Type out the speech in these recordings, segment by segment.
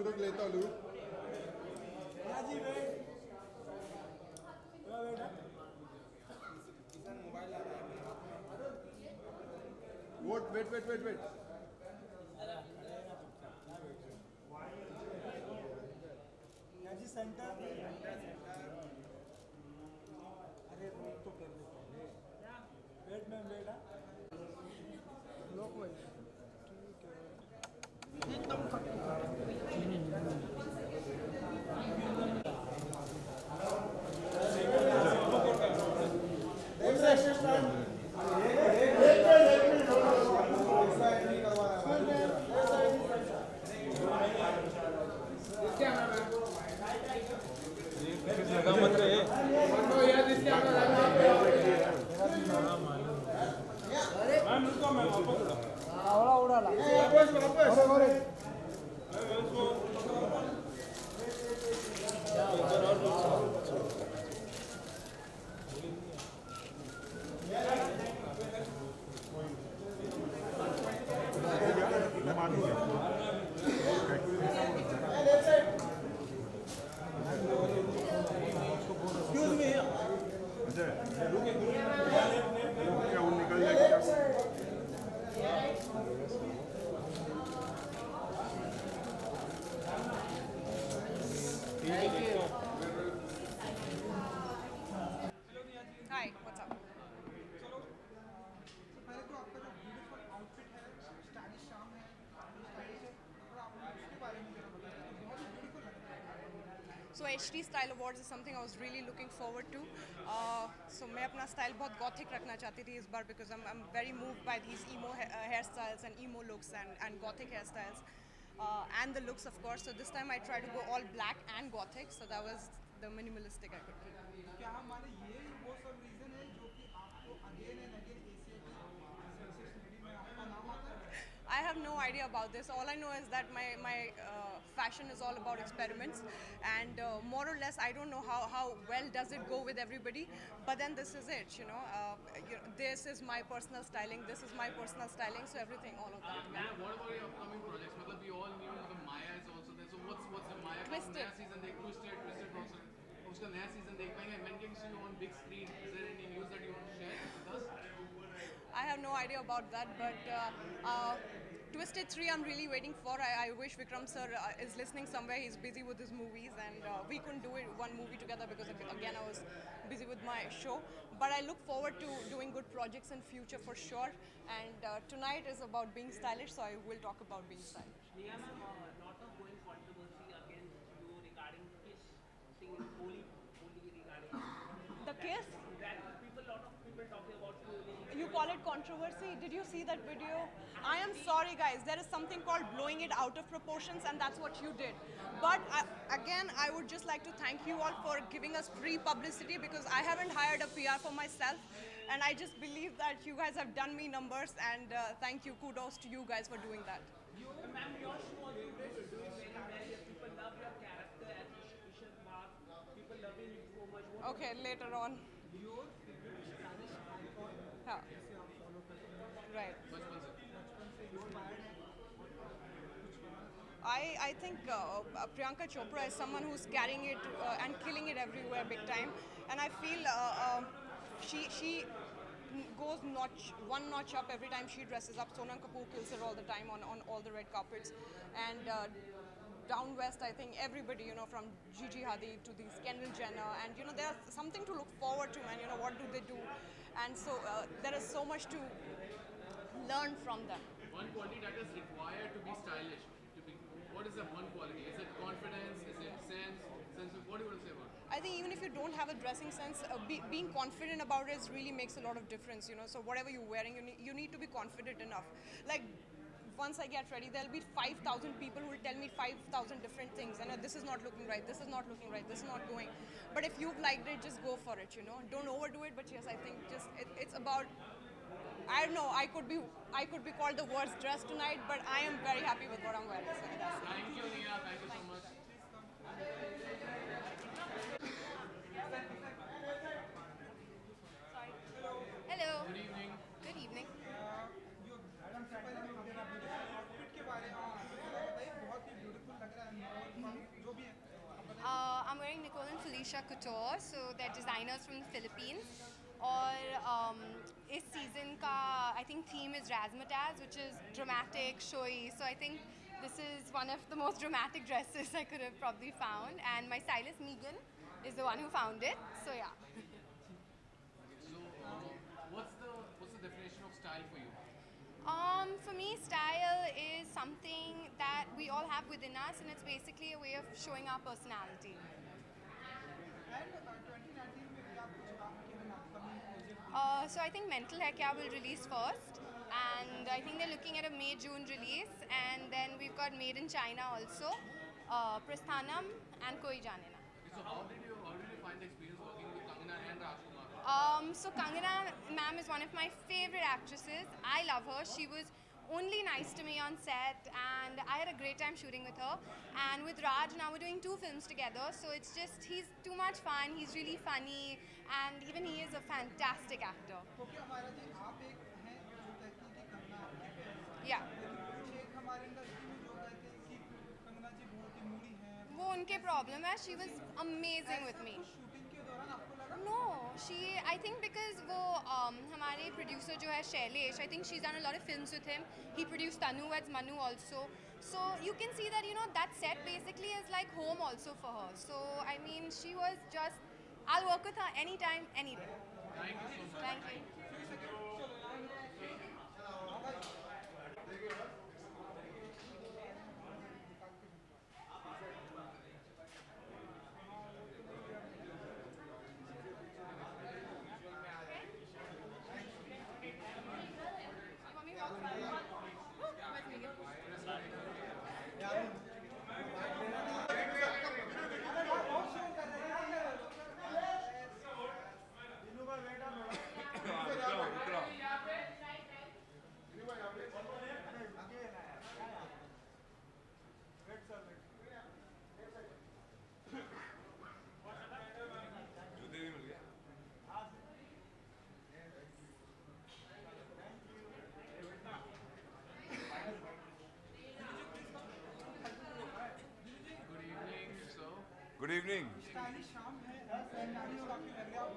रुक लेता हूँ। वेट। जी सेंटर। अरे रोक तो कर दे पहले। वेट में बेटा लोग वही एकदम लगा मत रहे उड़ा ला Hi, what's up? पहले तो आपका जो ब्यूटीफुल आउटफिट है स्टाइलिश शाम है स्टाइलिश है और आप उसके बारे में जरा बताइए तो बहुत ही ब्यूटीफुल लग रहा है। So HD Style Awards is something I was really looking forward to. So मैं अपना style बहुत gothic रखना चाहती थी इस बार because I'm very moved by these emo hairstyles and emo looks and gothic hairstyles and the looks of course. So this time I tried to go all black and gothic. So that was the minimalistic I could keep. क्या हमारे ये वो सब reason है जो कि आपको again and again Asia की सक्सेस लेडी में आपका नाम आता है? I have no idea about this. All I know is that my fashion is all about experiments, and more or less, I don't know how well does it go with everybody. But then this is it, this is my personal styling. This is my personal styling. So everything, all of that. Yeah. What about your upcoming projects? Matlab, we all knew the Maya is also there. So what's the Maya का Twisted. नया season देख Twisted also. उसका नया season देख पाएंगे. When can you see you on big screen? Is there any news that you want to share with us? I have no idea about that, but Twisted 3 I'm really waiting for. I wish Vikram sir is listening somewhere. He's busy with his movies and we couldn't do one movie together because again I was busy with my show. But I look forward to doing good projects in future for sure. And tonight is about being stylish, so I will talk about being stylish. Neha ma'am, lot of going controversy against you regarding Kiss thing in Holi regarding The kiss? that people, lot of people talking about Holi. You call it controversy? Did you see that video? I am sorry guys, there is something called blowing it out of proportions and that's what you did. But again, I would just like to thank you all for giving us free publicity because I haven't hired a PR for myself and I just believe that you guys have done me numbers and thank you, kudos to you guys for doing that. Ma'am, your show also doing very well. People love your character as Ishar Bag. People loving you so much. Okay, later on. Your favorite stylish icon हाँ. जिसे आप follow करते हैं Right. बचपन से. बचपन से inspired है I think Priyanka Chopra is someone who's carrying it and killing it everywhere big time. And I feel she goes one notch up every time she dresses up. Sonam Kapoor kills her all the time on all the red carpets. And down west, I think everybody, from Gigi Hadid to these Kendall Jenner, and there's something to look forward to, man. What do they do? And so there is so much to learn from them. One quality that is required to be stylish. What is that one quality? Is it confidence? Is it sense? What do you want to say about it? I think even if you don't have a dressing sense, being confident about it really makes a lot of difference, So whatever you're wearing, you need to be confident enough. Like, once I get ready, there'll be 5,000 people who will tell me 5,000 different things. And this is not looking right, this is not looking right, this is not going. But if you've liked it, just go for it, Don't overdo it, but yes, I think just it's about... I don't know, I could be called the worst dressed tonight, but I am very happy with what I'm wearing. So that's it. Thank you, Neha. Thank you so much. Sorry. Hello. Good evening. Good evening. जो madam से पहले हम अपना outfit के बारे में बताइए बहुत ही ब्यूटीफुल लग रहा है Alicia Couture, so they're designers from the Philippines. और इस season का I think theme is razzmatazz, which is dramatic, showy. So I think this is one of the most dramatic dresses I could have probably found. And my stylist Megan is the one who found it. So yeah. So, what's the definition of style for you? For me, style is something that we all have within us, and it's basically a way of showing our personality. And 2019 में भी आप कुछ काम किए हैं upcoming project So I think Mental Hai Kya will release first, and I think they're looking at a May-June release, and then we've got Made in China also, Prasthanam and Koi Jaane Na. So how did you find the experience working with Kangana and Rajkumar? So Kangana ma'am is one of my favorite actresses. I love her. She was only nice to me on set, and I had a great time shooting with her. And with Raj, now we're doing 2 films together, so it's just, he's too much fun, he's really funny, and even he is a fantastic actor. क्योंकि हमारा जी आप एक हैं जो कहती हैं कि कंगना आपकी है Yeah. लेकिन कुछ एक हमारे इंडस्ट्री में जो कहते हैं कि कंगना जी बहुत ही मूडी हैं वो उनके प्रॉब्लम है. She was amazing with me. Shooting के दौरान आपको लगा No, I think because वो हमारे producer जो है Shailesh, I think she's done a lot of films with him. He produced Tanu Weds Manu also. So you can see that, that set basically is like home also for her. So I mean, she was just, I'll work with her anytime, any day. Thank you so much. Thank you. You want me to walk? Where's Megan? Good evening, sir. Good evening. Stylish शाम है stylish काफी लग रहे आप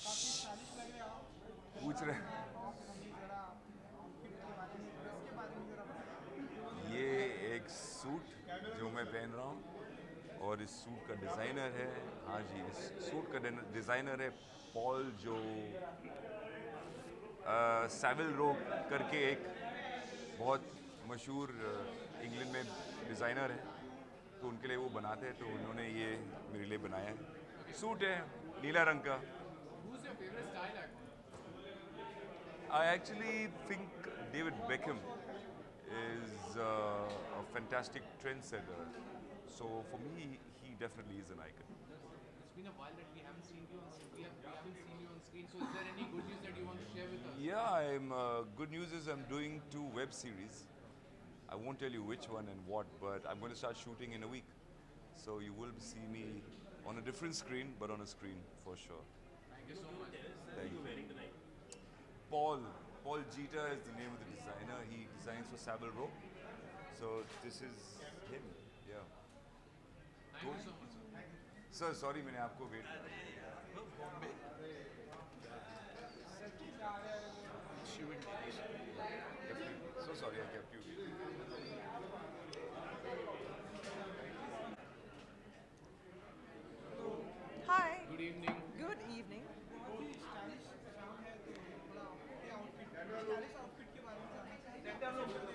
काफी stylish लग रहे आप पूछ रहे आप मुझे जरा आउटफिट के बारे में ड्रेस के बारे में जरा बताइए ये एक सूट जो मैं पहन रहा हूँ और इस सूट का डिज़ाइनर है, हाँ जी, इस सूट का डिज़ाइनर है पॉल, जो सैविल रो करके एक बहुत मशहूर इंग्लैंड में डिज़ाइनर है, तो उनके लिए वो बनाते हैं, तो उन्होंने ये मेरे लिए बनाया है। सूट है नीला रंग का। Who's your favorite style icon? I actually think David Beckham is a fantastic trendsetter. So for me, he definitely is an icon. It's been a while that we haven't seen you on screen. We haven't seen you on screen. So is there any good news that you want to share with us? Yeah, good news is I'm doing 2 web series. I won't tell you which one and what, but I'm going to start shooting in a week. So you will see me on a different screen, but on a screen for sure. Thank you so much. Thank you. Paul Jeter is the name of the designer. He designs for Savile Row. So this is him. Yeah. Thank you so much, sir. Sir, sorry मैंने आपको wait. So sorry I kept you waiting. Hi, Good evening. good evening. बहुत ही stylish शाम है तो थोड़ा आपके outfit stylish outfit के बारे में जानना चाहिए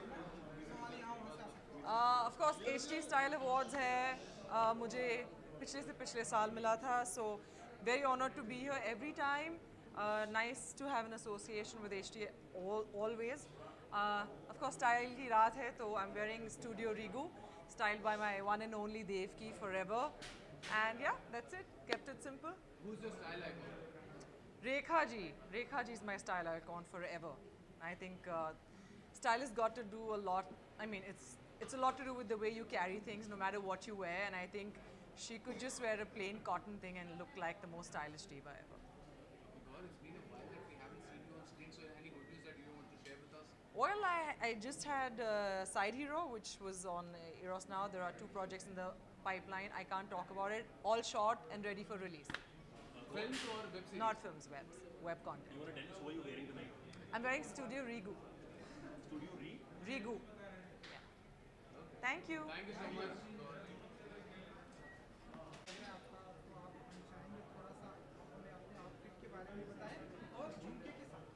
हमारे यहाँ वहाँ से आ सकते हैं Of course, HT Style Awards है मुझे पिछले से पिछले साल मिला था, so very honored to be here every time. Nice to have an association with HT always. Of course, style की रात है, तो I'm wearing Studio Rigu, styled by my one and only Devki forever. And yeah, that's it. Kept it simple. Who's your style icon? Rekha ji is my style icon forever. I think style has got to do a lot. I mean, it's a lot to do with the way you carry things, no matter what you wear. And I think she could just wear a plain cotton thing and look like the most stylish diva ever. God, it's been a while that we haven't seen you on screen. So any good news that you want to share with us? Well, I just had Side Hero, which was on Eros Now. There are 2 projects in the pipeline. I can't talk about it. All shot and ready for release. Films or web series? Not films, web content. You want to tell us who are you wearing tonight? I'm wearing Studio Rigu. Studio Re? Rigu. Yeah. Thank you. Thank you so much. मैं आपका तो आप हम चाहेंगे थोड़ा सा हमें अपने आउटफिट के बारे में बताएं और झुमके के साथ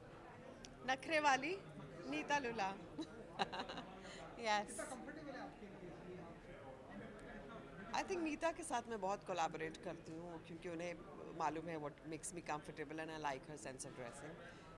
नखरे वाली नीता लुला यस कंफर्टेबल है आपके लिए ये आई थिंक नीता के साथ मैं बहुत कोलैबोरेट करती हूँ क्योंकि उन्हें मालूम है what makes me comfortable and I like her sense of dressing